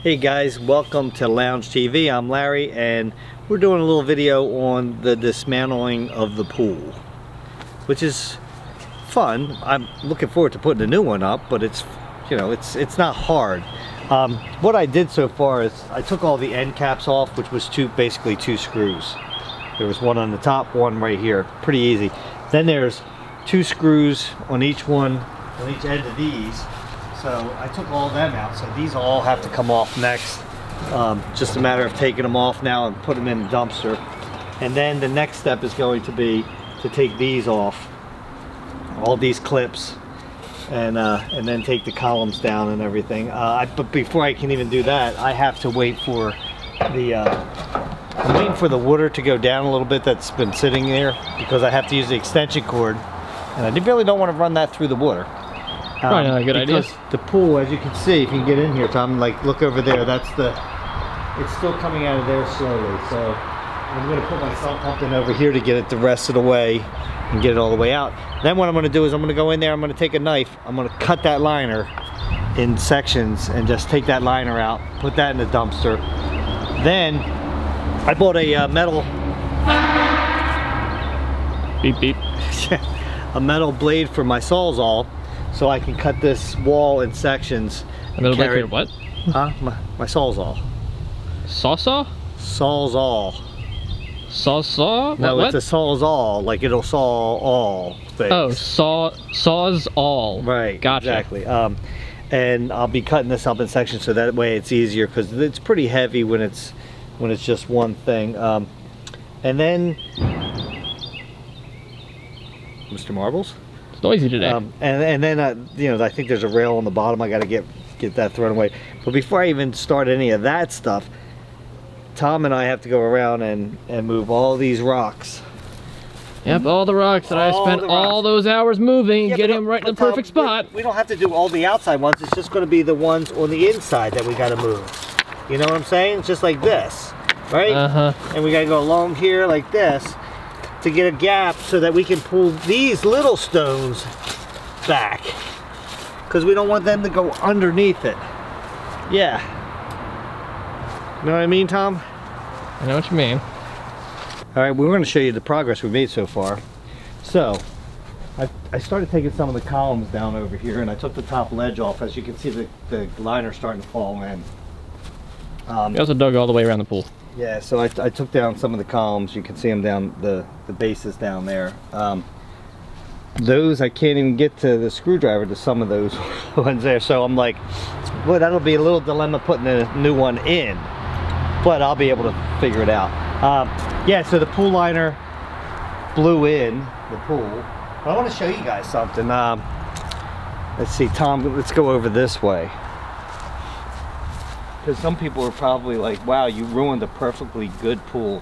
Hey guys, welcome to Lounge TV. I'm Larry and we're doing a little video on the dismantling of the pool, which is fun. I'm looking forward to putting a new one up, but it's, you know, it's not hard. What I did so far is I took all the end caps off, which was basically two screws. There was one on the top, one right here. Pretty easy. Then there's two screws on each end of these. So I took all them out, so these all have to come off next. Just a matter of taking them off now and put them in the dumpster. And then the next step is going to be to take these off, all these clips, and then take the columns down and everything. But before I can even do that, I have to wait for I'm waiting for the water to go down a little bit that's been sitting there, because I have to use the extension cord, and I really don't want to run that through the water. Probably not a good idea. The pool, as you can see, if you can get in here, Tom, like look over there, it's still coming out of there slowly. So I'm going to put my sump pump in over here to get it the rest of the way and get it all the way out. Then what I'm going to do is I'm going to go in there, I'm going to take a knife, I'm going to cut that liner in sections and just take that liner out, put that in the dumpster. Then I bought a metal beep beep a metal blade for my Sawzall, so I can cut this wall in sections. A metal blade for your what? Huh? My Sawzall. Sawsaw? Sawzall. Sawsaw? No, what? it's a Sawzall, like it'll saw all things. Oh, saws all. Right, gotcha. Exactly. And I'll be cutting this up in sections so that way it's easier, because it's pretty heavy when it's just one thing. And then Mr. Marbles? It's noisy today. And then you know, I think there's a rail on the bottom. I got to get that thrown away. But before I even start any of that stuff, Tom and I have to go around and move all these rocks. Yep, all the rocks that I spent all those hours moving, yeah, get him right in the perfect spot. We don't have to do all the outside ones. It's just going to be the ones on the inside that we got to move. You know what I'm saying? It's just like this, right? And we got to go along here like this to get a gap so that we can pull these little stones back, because we don't want them to go underneath it. Yeah. You know what I mean, Tom? I know what you mean. All right, we're going to show you the progress we've made so far. So, I started taking some of the columns down over here, and I took the top ledge off. As you can see, the liner starting to fall in. We also dug all the way around the pool. Yeah, so I took down some of the columns. You can see them down, the bases down there. Those, I can't even get to the screwdriver to some of those ones there. So I'm like, well, that'll be a little dilemma putting a new one in. But I'll be able to figure it out. Yeah, so the pool liner blew in the pool. But I want to show you guys something. Let's see, Tom, let's go over this way. Because some people are probably like, wow, you ruined a perfectly good pool.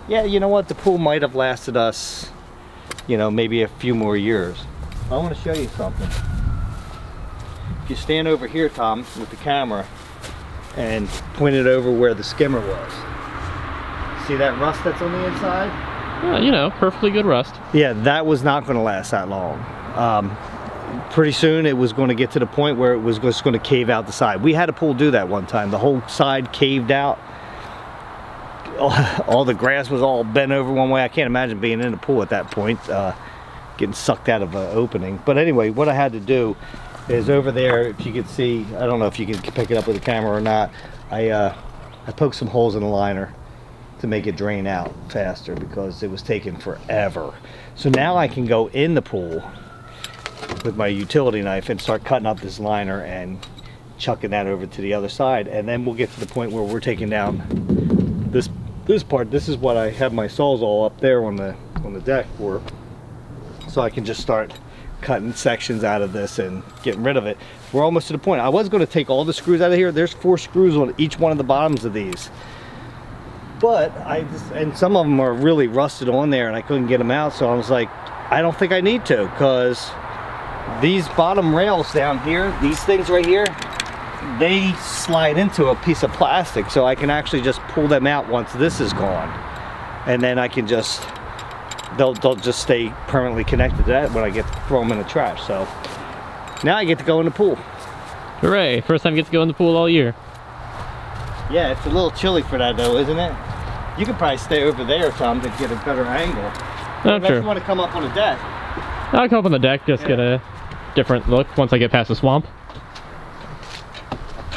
Yeah, you know what? The pool might have lasted us, you know, maybe a few more years. I want to show you something. If you stand over here, Tom, with the camera and point it over where the skimmer was. See that rust that's on the inside? You know, perfectly good rust. Yeah, that was not going to last that long. Pretty soon it was going to get to the point where it was just going to cave out the side. We had a pool do that one time. The whole side caved out. All the grass was all bent over one way. I can't imagine being in the pool at that point, getting sucked out of an opening. But anyway, what I had to do is over there, if you can see, I don't know if you can pick it up with the camera or not, I poked some holes in the liner to make it drain out faster, because it was taking forever. So now I can go in the pool with my utility knife and start cutting up this liner and chucking that over to the other side, and then we'll get to the point where we're taking down this part. This is what I have my Sawzall up there on the deck for, so I can just start cutting sections out of this and getting rid of it. We're almost to the point. I was going to take all the screws out of here. There's 4 screws on each one of the bottoms of these, but and some of them are really rusted on there and I couldn't get them out, so I was like, I don't think I need to, because these bottom rails down here, these things right here, they slide into a piece of plastic, so I can actually just pull them out once this is gone, and then I can just, they'll just stay permanently connected to that when I get to throw them in the trash. So now I get to go in the pool. Hooray, first time I get to go in the pool all year. Yeah, it's a little chilly for that though, isn't it? You could probably stay over there, Tom, to get a better angle. Not Unless true. you want to come up on the deck. I'll come up on the deck, just get a different look once I get past the swamp.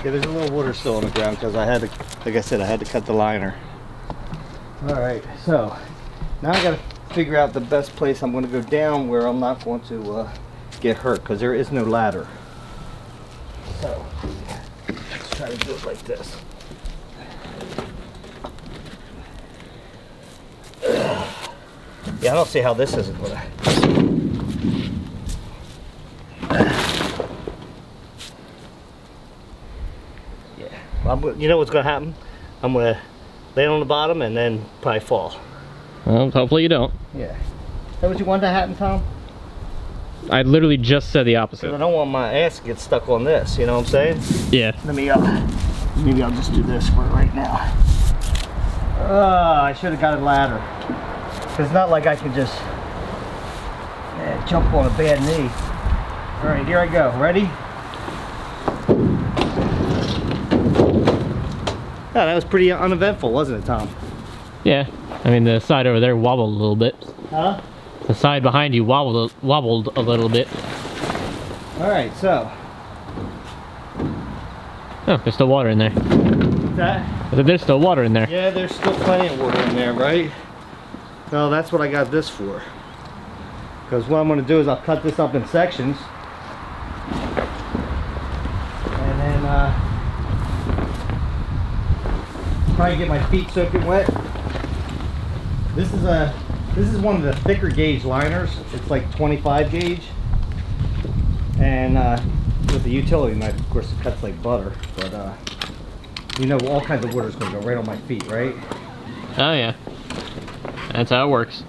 Yeah, there's a little water still on the ground because I had to, like I said, I had to cut the liner. All right, so now I got to figure out the best place I'm going to go down where I'm not going to get hurt, because there is no ladder. So let's try to do it like this. Yeah, I don't see how this isn't going to. Yeah, well, you know what's going to happen? I'm going to land on the bottom and then probably fall. Well, hopefully you don't. Yeah. Is that what you want to happen, Tom? I literally just said the opposite. Because I don't want my ass to get stuck on this, you know what I'm saying? Yeah. Let me, maybe I'll just do this for right now. I should have got a ladder. It's not like I can just jump on a bad knee. All right, here I go. Ready? Yeah, that was pretty uneventful, wasn't it, Tom? Yeah. I mean, the side over there wobbled a little bit. Huh? The side behind you wobbled a little bit. All right, so. Oh, there's still water in there. What's that? I said there's still water in there. Yeah, there's still plenty of water in there, right? No, that's what I got this for. Because what I'm going to do is I'll cut this up in sections. And then probably get my feet soaking wet. This is one of the thicker gauge liners. It's like 25 gauge. And with the utility knife, of course, it cuts like butter. But you know, all kinds of water is going to go right on my feet, right? Oh yeah. That's how it works.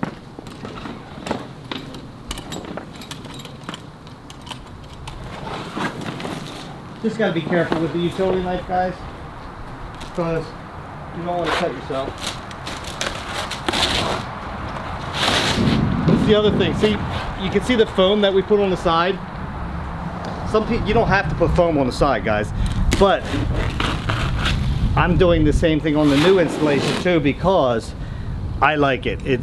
Just got to be careful with the utility knife, guys, because you don't want to cut yourself. That's the other thing. See, you can see the foam that we put on the side. Some people, you don't have to put foam on the side, guys, but I'm doing the same thing on the new installation too, because I like it. It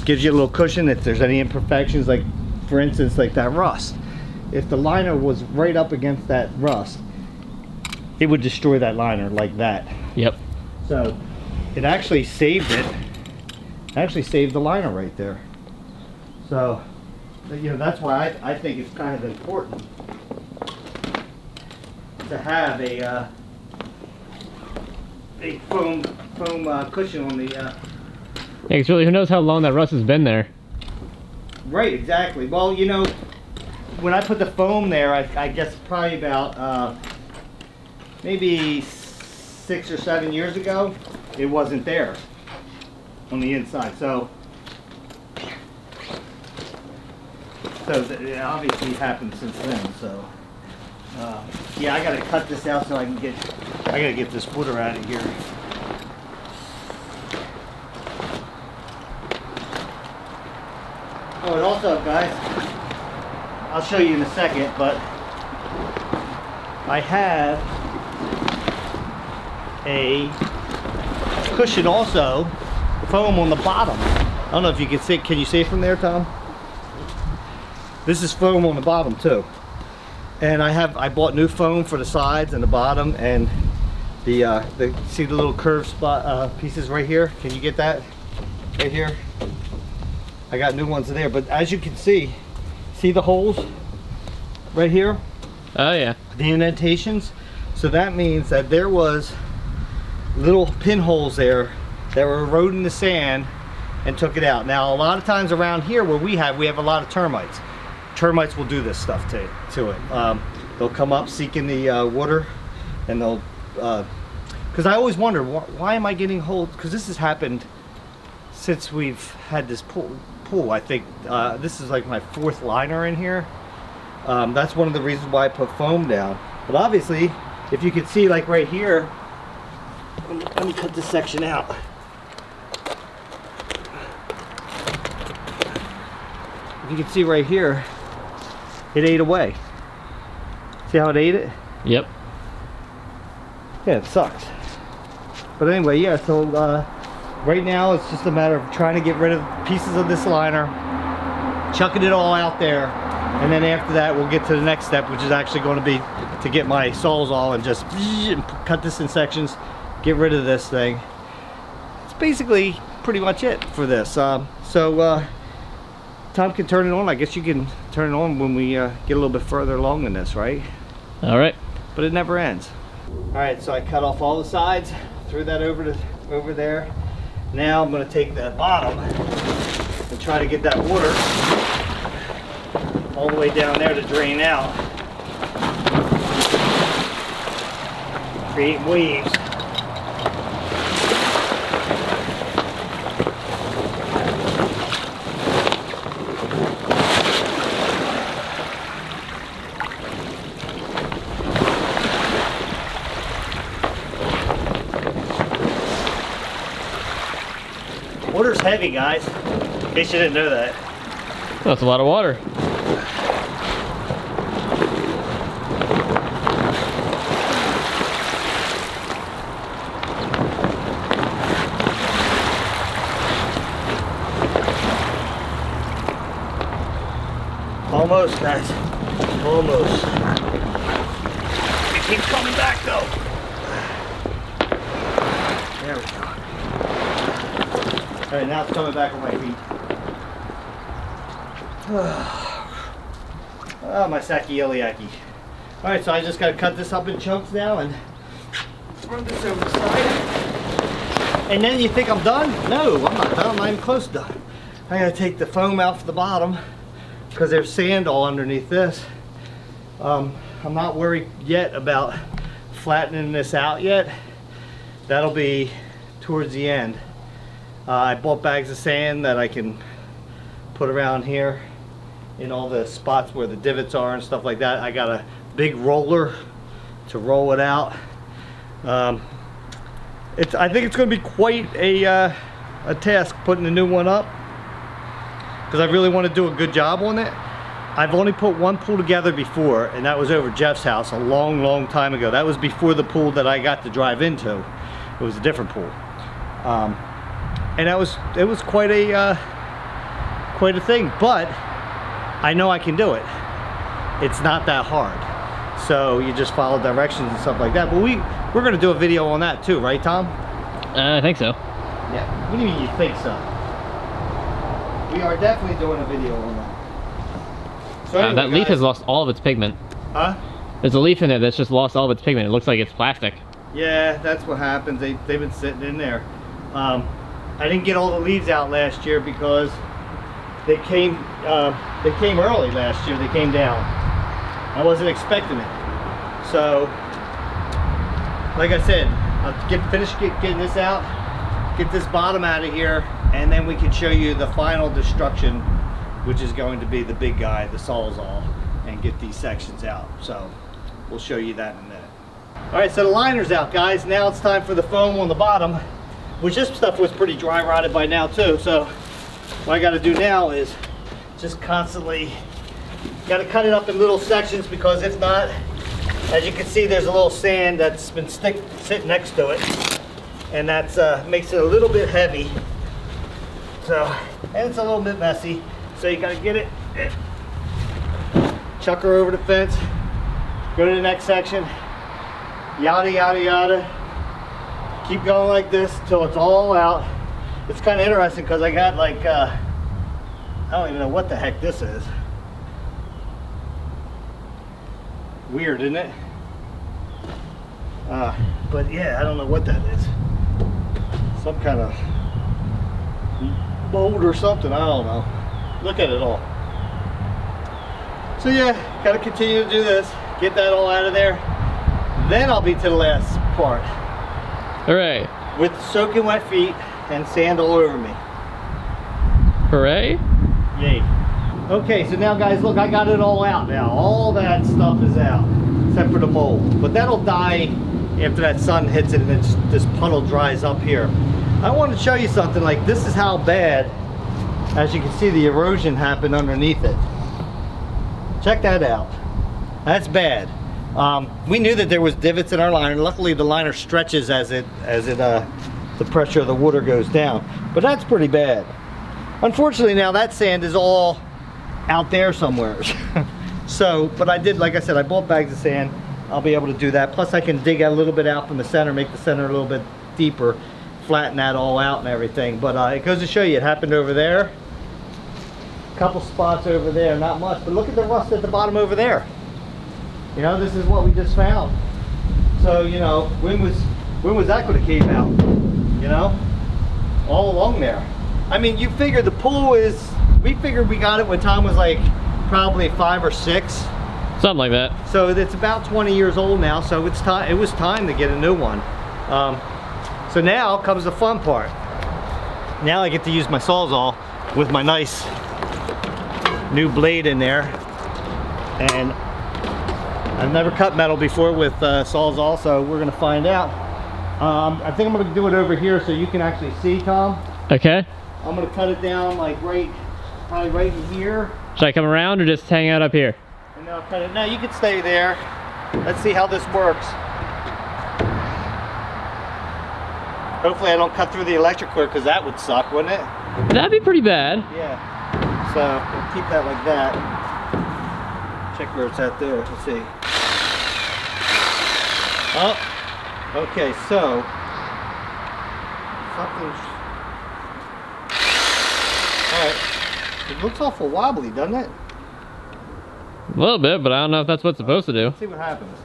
gives you a little cushion if there's any imperfections, like for instance, like that rust. If the liner was right up against that rust, it would destroy that liner like that. Yep. So it actually saved it. Actually saved the liner right there. So, you know, that's why I think it's kind of important to have a foam cushion on the. Yeah, because really, who knows how long that rust has been there? Right, exactly. Well, you know, when I put the foam there, I guess probably about maybe 6 or 7 years ago, it wasn't there on the inside. So it obviously happened since then. So yeah, I gotta cut this out so I gotta get this water out of here. Oh, and also, guys, I'll show you in a second, but I have a cushion also, foam on the bottom. I don't know if you can see, can you see it from there, Tom? This is foam on the bottom too. And I bought new foam for the sides and the bottom, and see the little curved spot pieces right here? Can you get that right here? I got new ones there, but as you can see the holes right here? Oh yeah. The indentations. So that means that there was little pinholes there that were eroding the sand and took it out. Now a lot of times around here where we have a lot of termites. Termites will do this stuff to it. They'll come up seeking the water, and they'll, because I always wonder, why am I getting holes? Because this has happened since we've had this pool. I think this is like my 4th liner in here. That's one of the reasons why I put foam down. But obviously, if you can see, like right here, let me cut this section out. If you can see right here, it ate away. See how it ate it? Yep. Yeah, it sucks. But anyway, yeah, so right now it's just a matter of trying to get rid of pieces of this liner, chucking it all out there, and then after that we'll get to the next step, which is actually going to be to get my Sawzall and just cut this in sections, get rid of this thing. It's basically pretty much it for this. Tom can turn it on. I guess you can turn it on when we get a little bit further along in this, right? All right. But it never ends. All right, so I cut off all the sides, threw that over there. Now I'm going to take the bottom and try to get that water all the way down there to drain out. Create waves. Water's heavy, guys, in case you didn't know that. That's a lot of water. Almost, guys. Almost. It keeps coming back, though. There we go. All right, now it's coming back on my feet. Oh, my Saki Iliaki. All right, so I just got to cut this up in chunks now and run this over the side. And then you think I'm done? No, I'm not done. I'm not even close to done. I got to take the foam out for the bottom because there's sand all underneath this. I'm not worried yet about flattening this out yet. That'll be towards the end. I bought bags of sand that I can put around here in all the spots where the divots are and stuff like that. I got a big roller to roll it out. I think it's going to be quite a task putting the new one up because I really want to do a good job on it. I've only put one pool together before, and that was over Jeff's house a long time ago. That was before the pool that I got to drive into. It was a different pool. And it was quite a thing, but I know I can do it. It's not that hard. So you just follow directions and stuff like that. But we're going to do a video on that too, right, Tom? I think so. Yeah. What do you mean you think so? We are definitely doing a video on that. So anyway, that leaf guys, has lost all of its pigment. Huh? There's a leaf in there that's just lost all of its pigment. It looks like it's plastic. Yeah, that's what happens. They've been sitting in there. I didn't get all the leaves out last year because they came early last year. They came down. I wasn't expecting it. So, like I said, I'll finish getting this out, get this bottom out of here, and then we can show you the final destruction, which is going to be the big guy, the Sawzall, and get these sections out. So, we'll show you that in a minute. All right, so the liner's out, guys. Now it's time for the foam on the bottom, which this stuff was pretty dry rotted by now too. So what I got to do now is just constantly got to cut it up in little sections, because if not, as you can see, there's a little sand that's been sitting next to it, and that's makes it a little bit heavy. So, and it's a little bit messy. So you got to get it, chuck her over the fence, go to the next section, yada yada yada. Keep going like this till it's all out. It's kind of interesting because I got like, I don't even know what the heck this is. Weird, isn't it? But yeah, I don't know what that is. Some kind of mold or something, I don't know. Look at it all. So yeah, got to continue to do this. Get that all out of there. Then I'll be to the last part. Hooray. With soaking wet feet and sand all over me. Hooray. Yay. Okay, so now guys, look, I got it all out now. All that stuff is out, except for the mold. But that'll die after that sun hits it and this puddle dries up here. I want to show you something. Like, this is how bad, as you can see, the erosion happened underneath it. Check that out. That's bad. We knew that there was divots in our liner. Luckily the liner stretches as the pressure of the water goes down, but that's pretty bad. Unfortunately now that sand is all out there somewhere. So, but I did, like I said, I bought bags of sand. I'll be able to do that. Plus I can dig a little bit out from the center, make the center a little bit deeper, flatten that all out and everything. But it goes to show you, it happened over there. A couple spots over there, not much, but look at the rust at the bottom over there. You know, this is what we just found. So, you know, when was that going to cave out? You know, all along there. I mean, you figure the pool is, we figured we got it when Tom was like probably 5 or 6. Something like that. So it's about 20 years old now, so it's time, it was time to get a new one. So now comes the fun part. Now I get to use my Sawzall with my nice new blade in there. And I've never cut metal before with Sawzall, so we're gonna find out. I think I'm gonna do it over here so you can actually see, Tom. Okay. I'm gonna cut it down like probably right in here. Should I come around or just hang out up here? And then I'll cut it. No, you can stay there. Let's see how this works. Hopefully I don't cut through the electric cord, because that would suck, wouldn't it? That'd be pretty bad. Yeah. So we'll keep that like that. Check where it's at there. Let's see. Oh, okay. So something's. All right. It looks awful wobbly, doesn't it? A little bit, but I don't know if that's what's supposed to do. Let's see what happens.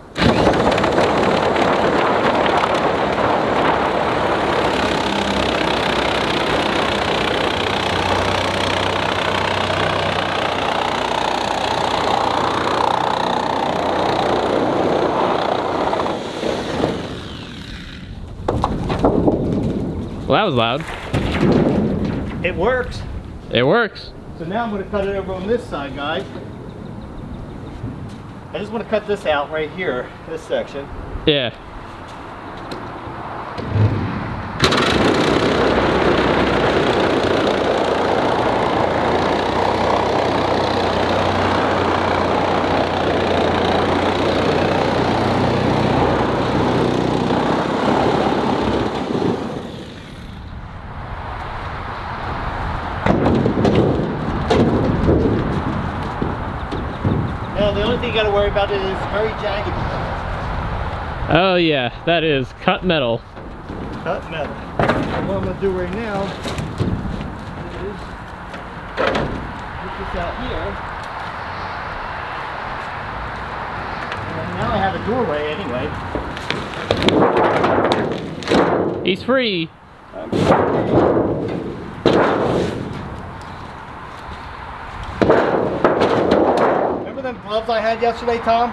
Well, that was loud. It works. It works. So now I'm going to cut it over on this side, guys. I just want to cut this out right here, this section. Yeah. Now the only thing you got to worry about is it's very jagged. Oh yeah, that is cut metal. Cut metal. What I'm going to do right now is put this out here. And now I have a doorway anyway. He's free. Remember them gloves I had yesterday, Tom?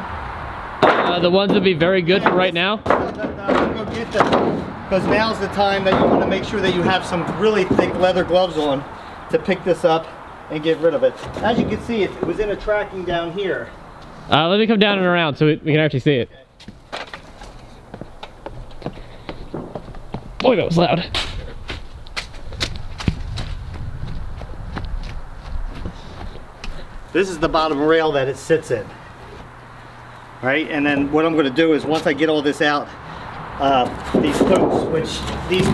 The ones would be very good for right now. I'm gonna go get them, because now's the time that you want to make sure that you have some really thick leather gloves on to pick this up and get rid of it. As you can see, it was in a tracking down here. Let me come down and around so we can actually see it. Boy, that was loud. This is the bottom rail that it sits in. Right, and then what I'm going to do is once I get all this out, these posts, which these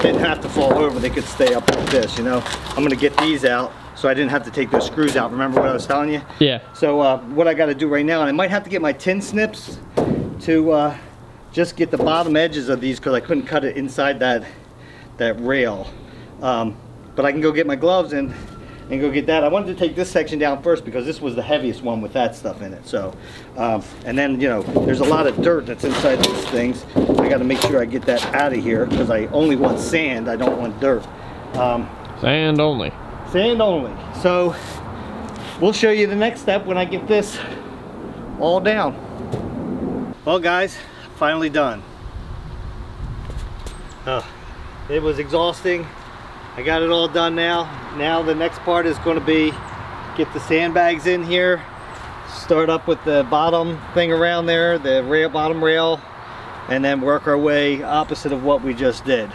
didn't have to fall over, they could stay up like this, you know. I'm going to get these out so I didn't have to take those screws out. Remember what I was telling you? Yeah. So what I got to do right now, and I might have to get my tin snips to just get the bottom edges of these, because I couldn't cut it inside that rail. But I can go get my gloves and go get that. I wanted to take this section down first because this was the heaviest one with that stuff in it. So, and then, you know, there's a lot of dirt that's inside these things. I got to make sure I get that out of here because I only want sand. I don't want dirt. Sand only. Sand only. So, we'll show you the next step when I get this all down. Well, guys, finally done. It was exhausting. I got it all done now. Now the next part is going to be get the sandbags in here, start up with the bottom thing around there, the rail, bottom rail, and then work our way opposite of what we just did.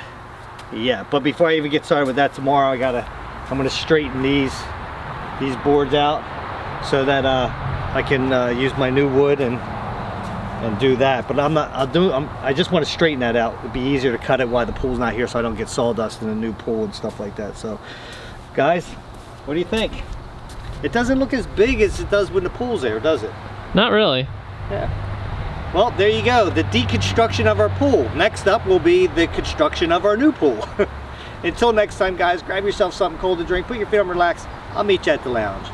Yeah, but before I even get started with that tomorrow, I'm gonna straighten these boards out so that I can use my new wood and and do that. But I just want to straighten that out. It'd be easier to cut it while the pool's not here, so I don't get sawdust in the new pool and stuff like that. So, guys, what do you think? It doesn't look as big as it does when the pool's there, does it? Not really. Yeah. Well, there you go. The deconstruction of our pool. Next up will be the construction of our new pool. Until next time, guys, grab yourself something cold to drink, put your feet on, relax. I'll meet you at the lounge.